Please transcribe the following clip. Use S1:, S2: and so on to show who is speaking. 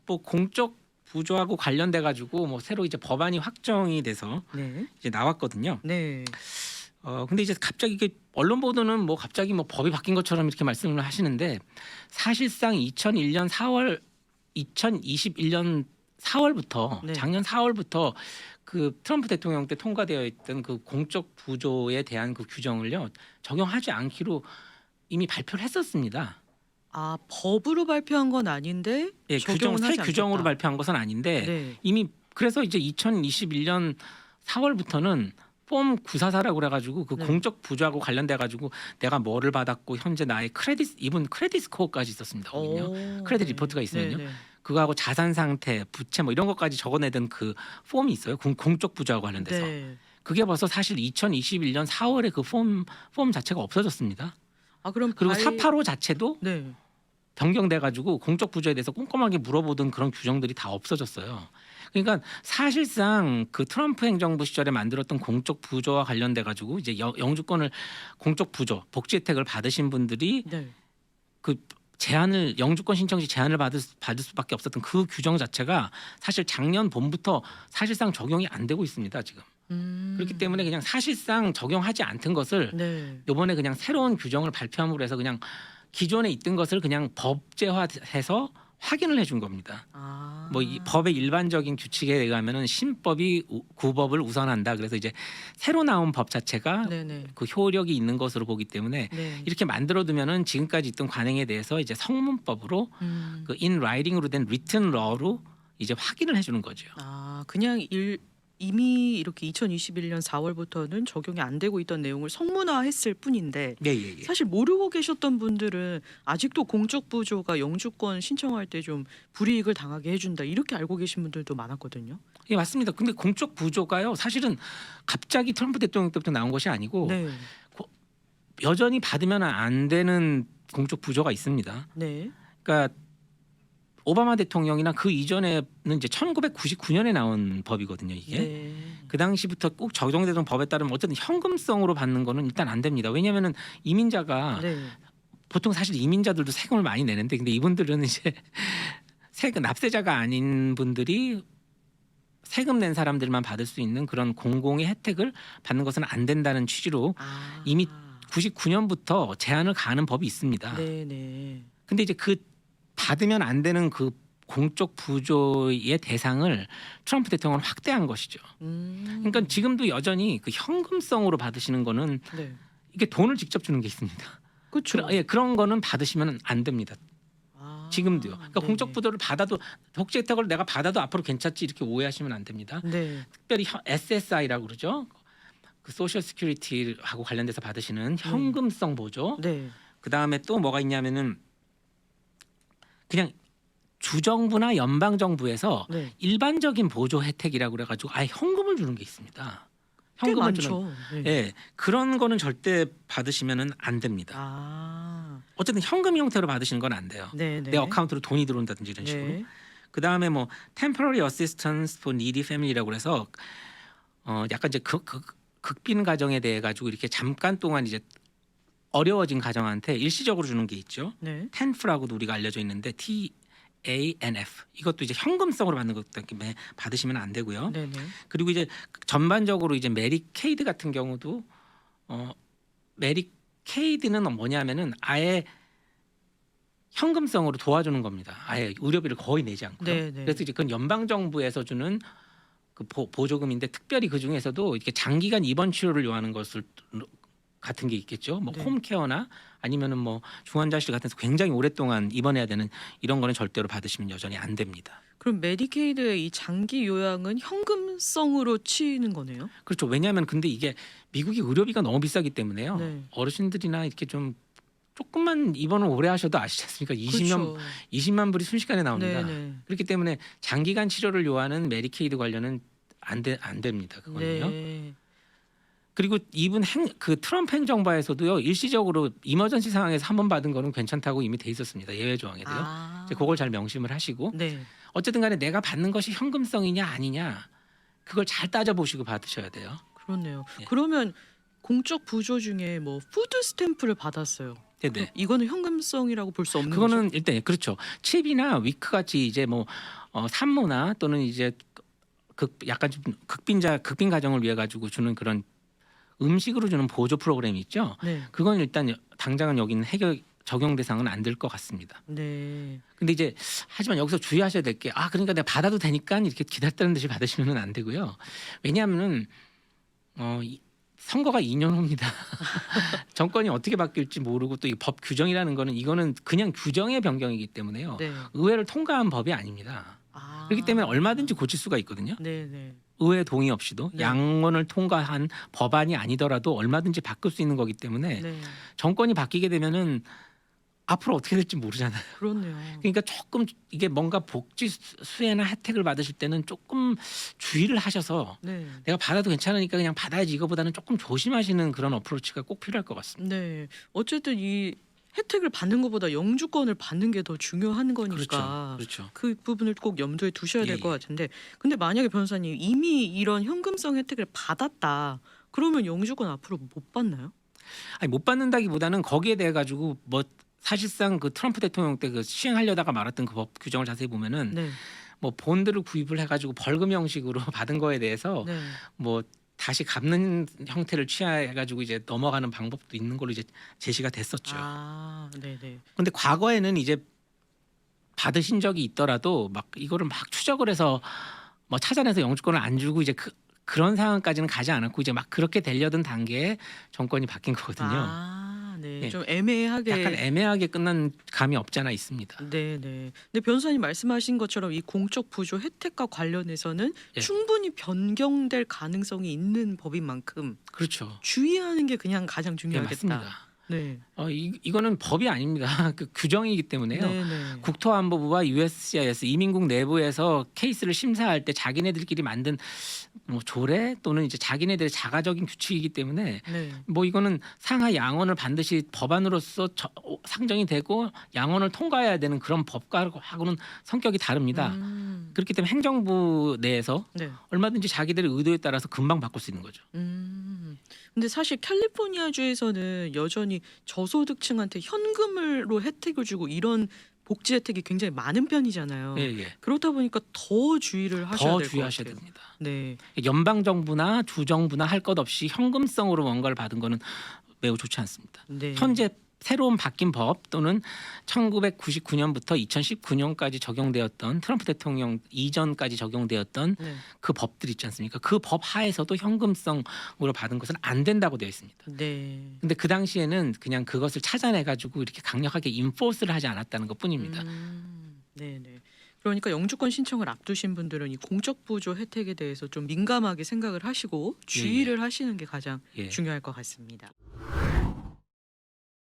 S1: 뭐 공적 부조하고 관련돼 가지고 뭐 새로 이제 법안이 확정이 돼서
S2: 네.
S1: 이제 나왔거든요.
S2: 네.
S1: 근데 이제 갑자기 이게 언론 보도는 뭐 갑자기 뭐 법이 바뀐 것처럼 이렇게 말씀을 하시는데 사실상 2021년 4월부터
S2: 네.
S1: 작년 4월부터 그 트럼프 대통령 때 통과되어 있던 그 공적 부조에 대한 그 규정을요 적용하지 않기로 이미 발표를 했었습니다.
S2: 아, 법으로 발표한 건 아닌데
S1: 예,
S2: 적용은
S1: 새
S2: 하지
S1: 규정으로
S2: 않겠다.
S1: 발표한 것은 아닌데
S2: 네.
S1: 이미 그래서 이제 2021년 4월부터는 폼 944라고 그래가지고 그
S2: 네.
S1: 공적 부조하고 관련돼 가지고 내가 뭐를 받았고 현재 나의 크레딧 스코어까지 있었습니다. 거긴요. 크레딧 리포트가 있으면요.
S2: 네.
S1: 그거하고 자산 상태, 부채 뭐 이런 것까지 적어내던 그 폼이 있어요. 공적 부조하고 관련돼서.
S2: 네.
S1: 그게 벌써 사실 2021년 4월에 그 폼 자체가 없어졌습니다.
S2: 아, 그럼
S1: 그리고 485 자체도
S2: 네.
S1: 변경돼 가지고 공적 부조에 대해서 꼼꼼하게 물어보던 그런 규정들이 다 없어졌어요. 그러니까 사실상 그 트럼프 행정부 시절에 만들었던 공적 부조와 관련돼 가지고 이제 영주권을 공적 부조, 복지 혜택을 받으신 분들이
S2: 네.
S1: 그 제한을 영주권 신청 시 제한을 받을 수밖에 없었던 그 규정 자체가 사실 작년 봄부터 사실상 적용이 안 되고 있습니다, 지금. 그렇기 때문에 그냥 사실상 적용하지 않던 것을
S2: 네.
S1: 이번에 그냥 새로운 규정을 발표함으로 해서 그냥 기존에 있던 것을 그냥 법제화해서 확인을 해준 겁니다.
S2: 아.
S1: 뭐 이 법의 일반적인 규칙에 의하면은 신법이 구법을 우선한다. 그래서 이제 새로 나온 법 자체가
S2: 네네.
S1: 그 효력이 있는 것으로 보기 때문에
S2: 네.
S1: 이렇게 만들어두면은 지금까지 있던 관행에 대해서 이제 성문법으로 그 in writing으로 된 written law로 이제 확인을 해주는 거죠.
S2: 아, 그냥 이미 이렇게 2021년 4월부터는 적용이 안 되고 있던 내용을 성문화했을 뿐인데
S1: 예.
S2: 사실 모르고 계셨던 분들은 아직도 공적 부조가 영주권 신청할 때 좀 불이익을 당하게 해준다 이렇게 알고 계신 분들도 많았거든요.
S1: 예, 맞습니다. 근데 공적 부조가요, 사실은 갑자기 트럼프 대통령 때부터 나온 것이 아니고
S2: 네.
S1: 여전히 받으면 안 되는 공적 부조가 있습니다.
S2: 네.
S1: 그러니까 오바마 대통령이나 그 이전에는 이제 1999년에 나온 법이거든요. 이게
S2: 네.
S1: 그 당시부터 꼭 적용되던 법에 따르면 어쨌든 현금성으로 받는 거는 일단 안 됩니다. 왜냐하면은 이민자가
S2: 네.
S1: 보통 사실 이민자들도 세금을 많이 내는데 근데 이분들은 이제 세금 납세자가 아닌 분들이 세금 낸 사람들만 받을 수 있는 그런 공공의 혜택을 받는 것은 안 된다는 취지로
S2: 아.
S1: 이미 99년부터 제한을 가하는 법이 있습니다.
S2: 네네.
S1: 근데 이제 그 받으면 안 되는 그 공적 부조의 대상을 트럼프 대통령은 확대한 것이죠. 그러니까 지금도 여전히 그 현금성으로 받으시는 거는
S2: 네.
S1: 이게 돈을 직접 주는 게 있습니다.
S2: 그렇죠.
S1: 그런 거는 받으시면 안 됩니다.
S2: 아,
S1: 지금도요. 그러니까
S2: 네네.
S1: 공적 부조를 받아도 복지 혜택을 내가 받아도 앞으로 괜찮지 이렇게 오해하시면 안 됩니다.
S2: 네.
S1: 특별히 SSI라고 그러죠. 그 소셜 시큐리티하고 관련돼서 받으시는 현금성 보조.
S2: 네.
S1: 그 다음에 또 뭐가 있냐면은 그냥 주정부나 연방 정부에서
S2: 네.
S1: 일반적인 보조 혜택이라고 그래가지고 아예 현금을 주는 게 있습니다.
S2: 꽤
S1: 현금을 주는.
S2: 많죠. 네.
S1: 예, 그런 거는 절대 받으시면은 안 됩니다.
S2: 아.
S1: 어쨌든 현금 형태로 받으시는 건 안 돼요.
S2: 네네.
S1: 내 어카운트로 돈이 들어온다든지 이런 식으로.
S2: 네.
S1: 그 다음에 뭐 temporary assistance for needy family라고 해서 약간 이제 극빈 가정에 대해 가지고 이렇게 잠깐 동안 이제 어려워진 가정한테 일시적으로 주는 게 있죠.
S2: 네.
S1: TANF라고도 우리가 알려져 있는데 TANF 이것도 이제 현금성으로 받는 것 때문에 받으시면 안 되고요.
S2: 네네.
S1: 그리고 이제 전반적으로 이제 메디케이드 같은 경우도 메디케이드는 뭐냐면은 아예 현금성으로 도와주는 겁니다. 아예 의료비를 거의 내지 않고요.
S2: 네네.
S1: 그래서 이제 그건 연방 정부에서 주는 그 보조금인데 특별히 그 중에서도 이렇게 장기간 입원 치료를 요하는 것을 같은 게 있겠죠. 뭐
S2: 네.
S1: 홈케어나 아니면은 뭐 중환자실 같은 데서 굉장히 오랫동안 입원해야 되는 이런 거는 절대로 받으시면 여전히 안 됩니다.
S2: 그럼 메디케이드의 이 장기 요양은 현금성으로 치는 거네요?
S1: 그렇죠. 왜냐하면 근데 이게 미국이 의료비가 너무 비싸기 때문에요.
S2: 네.
S1: 어르신들이나 이렇게 좀 조금만 입원을 오래 하셔도 아시지 않습니까? 20만 불이 순식간에 나옵니다.
S2: 네네.
S1: 그렇기 때문에 장기간 치료를 요하는 메디케이드 관련은 안 됩니다. 그거는요.
S2: 네.
S1: 그리고 이분 그 트럼프 행정부에서도요 일시적으로 이머전시 상황에서 한 번 받은 거는 괜찮다고 이미 돼 있었습니다. 예외 조항에도요.
S2: 아.
S1: 이제 그걸 잘 명심을 하시고
S2: 네.
S1: 어쨌든 간에 내가 받는 것이 현금성이냐 아니냐 그걸 잘 따져보시고 받으셔야 돼요.
S2: 그렇네요.
S1: 예.
S2: 그러면 공적 부조 중에 뭐 푸드 스탬프를 받았어요.
S1: 네네.
S2: 이거는 현금성이라고 볼 수 없는 거죠.
S1: 그거는 일단 그렇죠. 칩이나 위크 같이 이제 뭐 산모나 또는 이제 약간 좀 극빈 가정을 위해 가지고 주는 그런 음식으로 주는 보조 프로그램이 있죠.
S2: 네.
S1: 그건 일단 당장은 여기는 적용 대상은 안 될 것 같습니다.
S2: 네.
S1: 근데 이제 하지만 여기서 주의하셔야 될 게 그러니까 내가 받아도 되니까 이렇게 기다렸다는 듯이 받으시면 안 되고요. 왜냐하면은 선거가 2년 후입니다. 정권이 어떻게 바뀔지 모르고 또 이 법 규정이라는 거는 이거는 그냥 규정의 변경이기 때문에요.
S2: 네.
S1: 의회를 통과한 법이 아닙니다. 그렇기 때문에 얼마든지 고칠 수가 있거든요.
S2: 네.
S1: 의회 동의 없이도
S2: 네.
S1: 양원을 통과한 법안이 아니더라도 얼마든지 바꿀 수 있는 거기 때문에
S2: 네.
S1: 정권이 바뀌게 되면은 앞으로 어떻게 될지 모르잖아요.
S2: 그렇네요.
S1: 그러니까 조금 이게 뭔가 복지 수혜나 혜택을 받으실 때는 조금 주의를 하셔서
S2: 네.
S1: 내가 받아도 괜찮으니까 그냥 받아야지 이거보다는 조금 조심하시는 그런 어프로치가 꼭 필요할 것 같습니다.
S2: 네. 어쨌든 이 혜택을 받는 것보다 영주권을 받는 게 더 중요한 거니까
S1: 그렇죠.
S2: 그 부분을 꼭 염두에 두셔야 될
S1: 예,
S2: 것
S1: 예.
S2: 같은데, 근데 만약에 변호사님 이미 이런 현금성 혜택을 받았다 그러면 영주권 앞으로 못 받나요?
S1: 아니 못 받는다기보다는 거기에 대해 가지고 뭐 사실상 그 트럼프 대통령 때 그 시행하려다가 말았던 그 법 규정을 자세히 보면은
S2: 네.
S1: 뭐 본드를 구입을 해가지고 벌금 형식으로 받은 거에 대해서
S2: 네.
S1: 뭐 다시 갚는 형태를 취해가지고 이제 넘어가는 방법도 있는 걸로 이제 제시가 됐었죠.
S2: 네네.
S1: 근데 과거에는 이제 받으신 적이 있더라도 막 이거를 막 추적을 해서 뭐 찾아내서 영주권을 안 주고 이제 그런 상황까지는 가지 않았고 이제 막 그렇게 되려던 단계에 정권이 바뀐 거거든요.
S2: 네.
S1: 예.
S2: 좀 애매하게.
S1: 약간 애매하게 끝난 감이 없지 않아 있습니다.
S2: 네네. 근데 변호사님 말씀하신 것처럼 이 공적 부조 혜택과 관련해서는
S1: 예.
S2: 충분히 변경될 가능성이 있는 법인 만큼
S1: 그렇죠.
S2: 주의하는 게 그냥 가장
S1: 네,
S2: 중요하겠다.
S1: 맞습니다.
S2: 네.
S1: 이거는 법이 아닙니다. 그 규정이기 때문에요.
S2: 네네.
S1: 국토안보부와 USCIS 이민국 내부에서 케이스를 심사할 때 자기네들끼리 만든 뭐 조례 또는 이제 자기네들의 자가적인 규칙이기 때문에
S2: 네.
S1: 뭐 이거는 상하 양원을 반드시 법안으로서 상정이 되고 양원을 통과해야 되는 그런 법과하고는 성격이 다릅니다. 그렇기 때문에 행정부 내에서
S2: 네.
S1: 얼마든지 자기들의 의도에 따라서 금방 바꿀 수 있는 거죠.
S2: 근데 사실 캘리포니아주에서는 여전히 저소득층한테 현금으로 혜택을 주고 이런 복지 혜택이 굉장히 많은 편이잖아요.
S1: 예, 예.
S2: 그렇다 보니까 더 주의를 하셔야
S1: 더
S2: 될 것
S1: 주의하셔야
S2: 같아요.
S1: 됩니다.
S2: 네.
S1: 연방 정부나 주 정부나 할 것 없이 현금성으로 뭔가를 받은 거는 매우 좋지 않습니다.
S2: 네.
S1: 현재 새로운 바뀐 법 또는 1999년부터 2019년까지 적용되었던 트럼프 대통령 이전까지 적용되었던
S2: 네.
S1: 그 법들 있지 않습니까? 그 법 하에서도 현금성으로 받은 것은 안 된다고 되어 있습니다.
S2: 네.
S1: 근데 그 당시에는 그냥 그것을 찾아내 가지고 이렇게 강력하게 인포스를 하지 않았다는 것뿐입니다.
S2: 네네. 그러니까 영주권 신청을 앞두신 분들은 이 공적 부조 혜택에 대해서 좀 민감하게 생각을 하시고 주의를 하시는 게 가장
S1: 예.
S2: 중요할 것 같습니다.